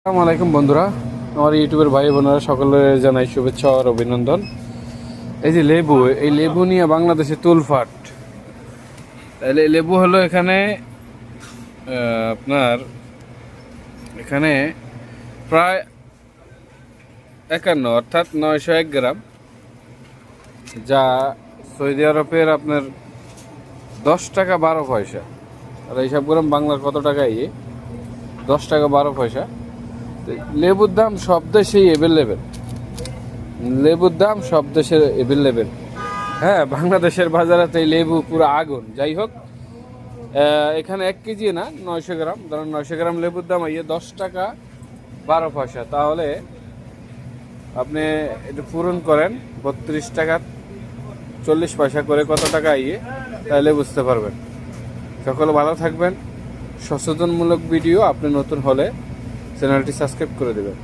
আসসালামু আলাইকুম বন্ধুরা, আমার ইউটিউবের ভাই বোনেরা সকলের জানাই শুভেচ্ছা আর অভিনন্দন। এই যে লেবু, এই লেবু নিয়ে বাংলাদেশে তুলফাট। তাহলে লেবু হলো এখানে আপনার এখানে প্রায় 51 অর্থাৎ 901 গ্রাম, যা সৌদি আরবের আপনার 10 টাকা 12 পয়সা। আর হিসাব করেন বাংলার কত টাকা? 10 টাকা 12 পয়সা। লেবুর দাম সব দেশেই অ্যাভেলেবেল, লেবুর দাম সব দেশের অ্যাভেলেবেল। হ্যাঁ, বাংলাদেশের বাজারে তো এই লেবু পুরো আগুন। যাই হোক, এখানে 1 কেজি না, 900 গ্রাম, ধরুন 900 গ্রাম লেবুর দাম 10 টাকা 12 পয়সা। তাহলে আপনি একটু পূরণ করেন 32 টাকা 40 পয়সা করে কত টাকা তাহলে বুঝতে পারবেন। সকলে ভালো থাকবেন। সচেতনমূলক ভিডিও, আপনি নতুন হলে চ্যানেলটি সাবস্ক্রাইব করে দেবেন।